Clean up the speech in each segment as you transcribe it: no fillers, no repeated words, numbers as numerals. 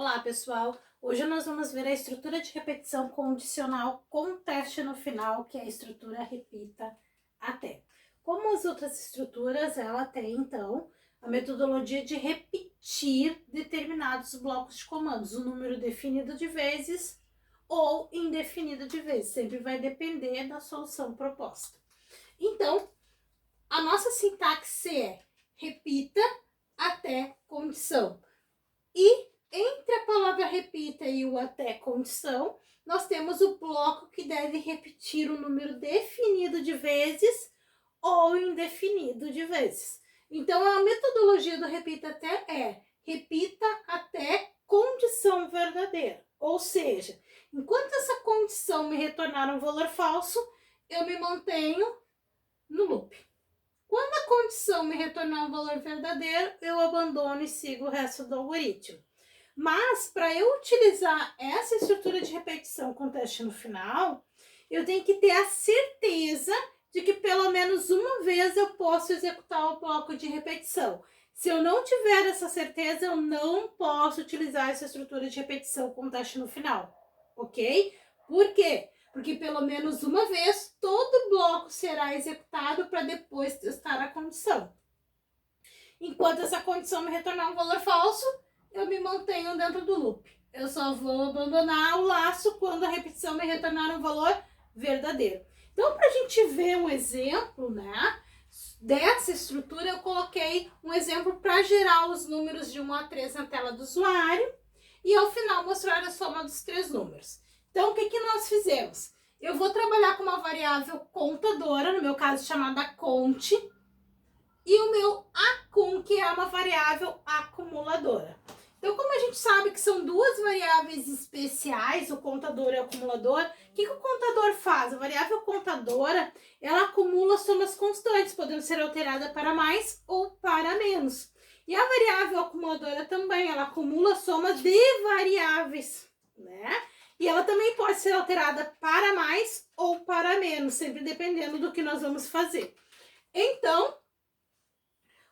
Olá, pessoal! Hoje nós vamos ver a estrutura de repetição condicional com teste no final, que é a estrutura repita até. Como as outras estruturas, ela tem, então, a metodologia de repetir determinados blocos de comandos, o número definido de vezes ou indefinido de vezes, sempre vai depender da solução proposta. Então, a nossa sintaxe é repita até condição. E entre a palavra repita e o até condição, nós temos o bloco que deve repetir o número definido de vezes ou indefinido de vezes. Então, a metodologia do repita até é repita até condição verdadeira. Ou seja, enquanto essa condição me retornar um valor falso, eu me mantenho no loop. Quando a condição me retornar um valor verdadeiro, eu abandono e sigo o resto do algoritmo. Mas, para eu utilizar essa estrutura de repetição com teste no final, eu tenho que ter a certeza de que pelo menos uma vez eu posso executar o bloco de repetição. Se eu não tiver essa certeza, eu não posso utilizar essa estrutura de repetição com teste no final, ok? Por quê? Porque pelo menos uma vez todo bloco será executado para depois testar a condição. Enquanto essa condição me retornar um valor falso, eu me mantenho dentro do loop. Eu só vou abandonar o laço quando a repetição me retornar um valor verdadeiro. Então, para a gente ver um exemplo, né, dessa estrutura, eu coloquei um exemplo para gerar os números de 1 a 3 na tela do usuário e ao final mostrar a soma dos 3 números. Então, o que nós fizemos? Eu vou trabalhar com uma variável contadora, no meu caso chamada cont, e o meu acum, que é uma variável acumuladora. Então, como a gente sabe que são duas variáveis especiais, o contador e o acumulador, o que o contador faz? A variável contadora, ela acumula somas constantes, podendo ser alterada para mais ou para menos. E a variável acumuladora também, ela acumula somas de variáveis, né? E ela também pode ser alterada para mais ou para menos, sempre dependendo do que nós vamos fazer. Então,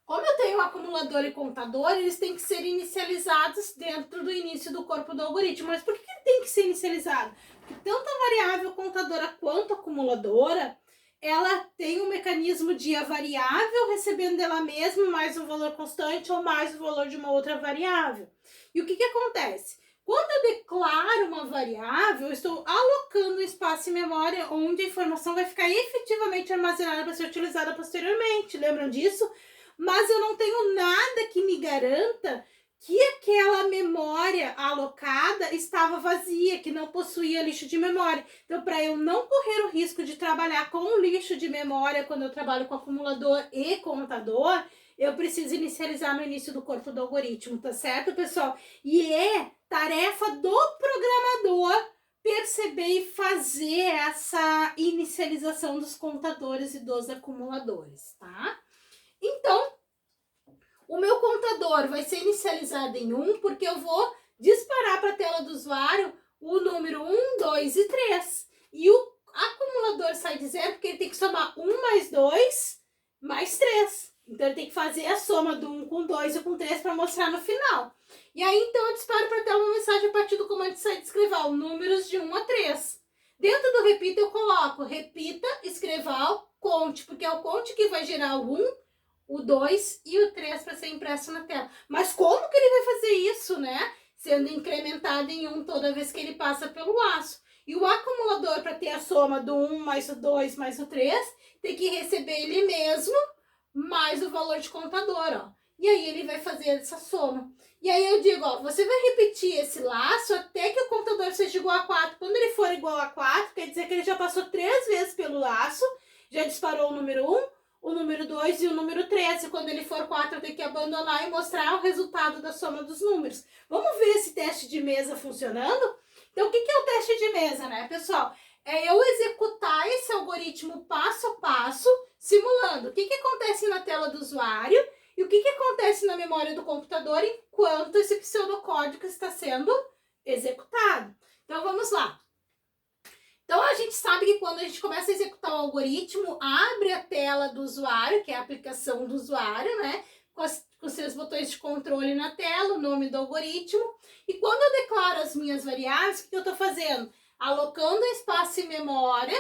como eu tenho acumulador e contador, eles têm que ser inicializados dentro do início do corpo do algoritmo. Mas por que ele tem que ser inicializado? Porque tanto a variável contadora quanto a acumuladora, ela tem um mecanismo de a variável recebendo dela mesma mais um valor constante ou mais o valor de uma outra variável. E o que acontece? Quando eu declaro uma variável, eu estou alocando um espaço em memória onde a informação vai ficar efetivamente armazenada para ser utilizada posteriormente. Lembram disso? Mas eu não tenho nada que me garanta que aquela memória alocada estava vazia, que não possuía lixo de memória. Então, para eu não correr o risco de trabalhar com lixo de memória quando eu trabalho com acumulador e contador, eu preciso inicializar no início do corpo do algoritmo, tá certo, pessoal? E é tarefa do programador perceber e fazer essa inicialização dos contadores e dos acumuladores, tá? Então, o meu contador vai ser inicializado em 1, porque eu vou disparar para a tela do usuário o número 1, 2 e 3. E o acumulador sai de 0, porque ele tem que somar 1 mais 2 mais 3. Então, ele tem que fazer a soma do 1 com 2 e com 3 para mostrar no final. E aí, então, eu disparo para a tela uma mensagem a partir do comando de sair de escreval, números de 1 a 3. Dentro do repita, eu coloco repita, escreval, conte, porque é o conte que vai gerar o 1, o 2 e o 3 para ser impresso na tela. Mas como que ele vai fazer isso, né? Sendo incrementado em 1 toda vez que ele passa pelo laço. E o acumulador, para ter a soma do 1 mais o 2 mais o 3, tem que receber ele mesmo mais o valor de contador, ó. E aí ele vai fazer essa soma. E aí eu digo, ó, você vai repetir esse laço até que o contador seja igual a 4. Quando ele for igual a 4, quer dizer que ele já passou 3 vezes pelo laço, já disparou o número 1, o número 2 e o número 3. E quando ele for 4, eu tenho que abandonar e mostrar o resultado da soma dos números. Vamos ver esse teste de mesa funcionando? Então, o que é o teste de mesa, né, pessoal? É eu executar esse algoritmo passo a passo, simulando o que acontece na tela do usuário e o que acontece na memória do computador enquanto esse pseudocódigo está sendo executado. Então, vamos lá. Então, a gente sabe que quando a gente começa a executar o algoritmo, abre a tela do usuário, que é a aplicação do usuário, né? com os seus botões de controle na tela, o nome do algoritmo. E quando eu declaro as minhas variáveis, o que eu estou fazendo? Alocando espaço em memória,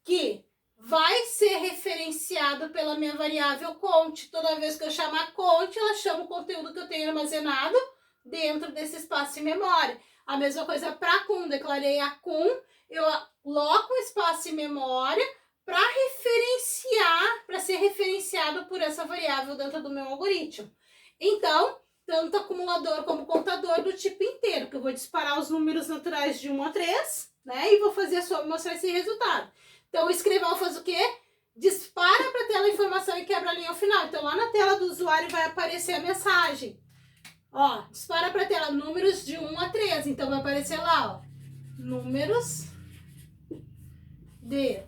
que vai ser referenciado pela minha variável cont. Toda vez que eu chamar cont, ela chama o conteúdo que eu tenho armazenado dentro desse espaço em memória. A mesma coisa para cum, declarei a cum, eu aloco um espaço em memória para referenciar, para ser referenciado por essa variável dentro do meu algoritmo. Então, tanto acumulador como contador do tipo inteiro, que eu vou disparar os números naturais de 1 a 3, né? E vou fazer a soma e mostrar esse resultado. Então, o escrivão faz o quê? Dispara para a tela a informação e quebra a linha ao final. Então, lá na tela do usuário vai aparecer a mensagem. Ó, dispara para a tela números de 1 a 3. Então, vai aparecer lá, ó. Números de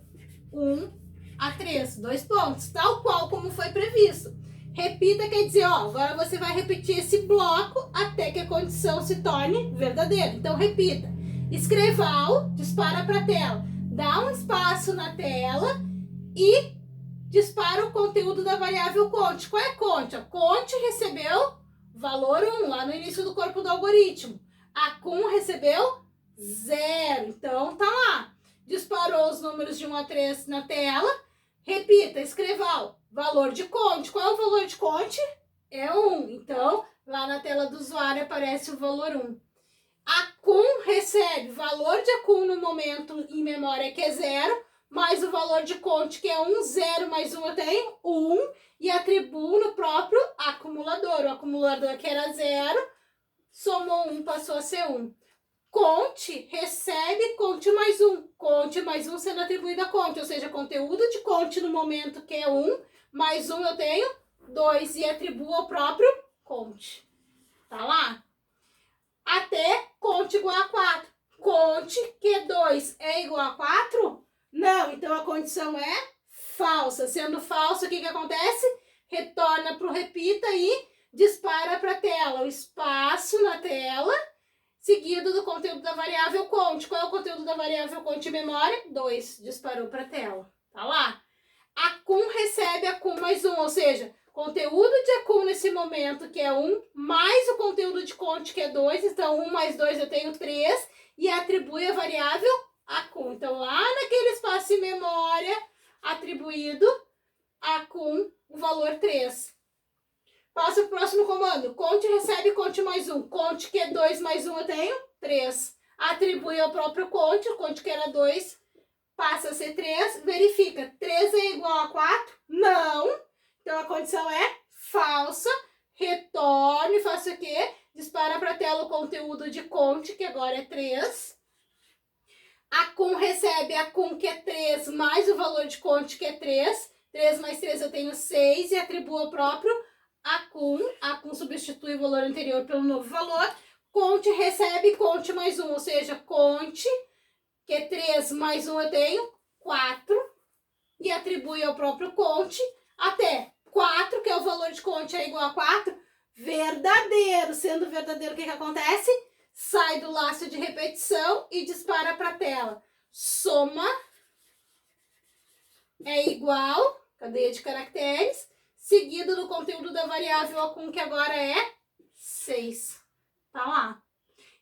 1 a 3. 2 pontos. Tal qual como foi previsto. Repita quer dizer, ó, agora você vai repetir esse bloco até que a condição se torne verdadeira. Então, repita. Escreval, dispara para a tela. Dá um espaço na tela e dispara o conteúdo da variável cont. Qual é a cont? A cont recebeu valor 1 lá no início do corpo do algoritmo. A cum recebeu 0. Então, tá lá. Disparou os números de 1 a 3 na tela. Repita, escreval, valor de cont. Qual é o valor de cont? É 1. Então, lá na tela do usuário aparece o valor 1. A cum recebe valor de acum no momento em memória que é 0, mais o valor de cont que é 1, 0 mais 1 eu tenho 1, e atribuo no próprio acumulador. O acumulador que era 0, somou 1, passou a ser 1. Cont recebe cont mais 1. Cont mais 1 sendo atribuído a cont, ou seja, conteúdo de cont no momento que é 1, mais 1 eu tenho 2, e atribuo ao próprio cont. Tá lá? Até cont igual a 4. Cont que 2 é igual a 4? Não, então a condição é falsa. Sendo falsa, o que acontece? Retorna para o repita e dispara para a tela. O espaço na tela, seguido do conteúdo da variável cont. Qual é o conteúdo da variável cont em memória? 2. Disparou para a tela. Tá lá? A cum recebe a cum mais 1, ou seja, conteúdo de acum nesse momento, que é 1, mais o conteúdo de cont, que é 2. Então, 1 mais 2 eu tenho 3. E atribui a variável acum. Então, lá naquele espaço em memória, atribuído acum, o valor 3. Passa o próximo comando. Cont recebe cont mais 1. Cont, que é 2 mais 1, eu tenho 3. Atribui ao próprio cont. O cont, que era 2, passa a ser 3. Verifica. 3 é igual a 4? Não. Então, a condição é falsa. Retorne, faça o quê? Dispara para a tela o conteúdo de cont, que agora é 3. A cum recebe a cum, que é 3, mais o valor de cont, que é 3. 3 mais 3 eu tenho 6 e atribuo ao próprio acum. Acum substitui o valor anterior pelo novo valor. Cont recebe cont mais 1, ou seja, cont, que é 3 mais 1 eu tenho 4. E atribui ao próprio cont até 4, que é o valor de cont, é igual a 4. Verdadeiro. Sendo verdadeiro, o que acontece? Sai do laço de repetição e dispara para a tela. Soma é igual, cadeia de caracteres, seguido do conteúdo da variável acum, que agora é 6. Tá lá.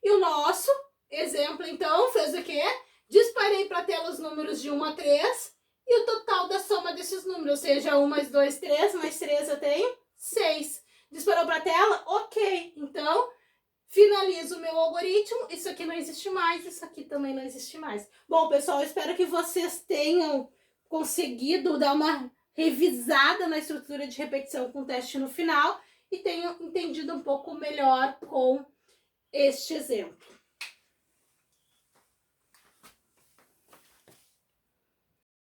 E o nosso exemplo, então, fez o quê? Disparei para a tela os números de 1 a 3 e o total da soma desses números, ou seja, 1 mais 2, 3, mais 3 eu tenho 6. Disparou para a tela? Ok. Então, finalizo o meu algoritmo. Isso aqui não existe mais, isso aqui também não existe mais. Bom, pessoal, eu espero que vocês tenham conseguido dar uma revisada na estrutura de repetição com teste no final e tenham entendido um pouco melhor com este exemplo.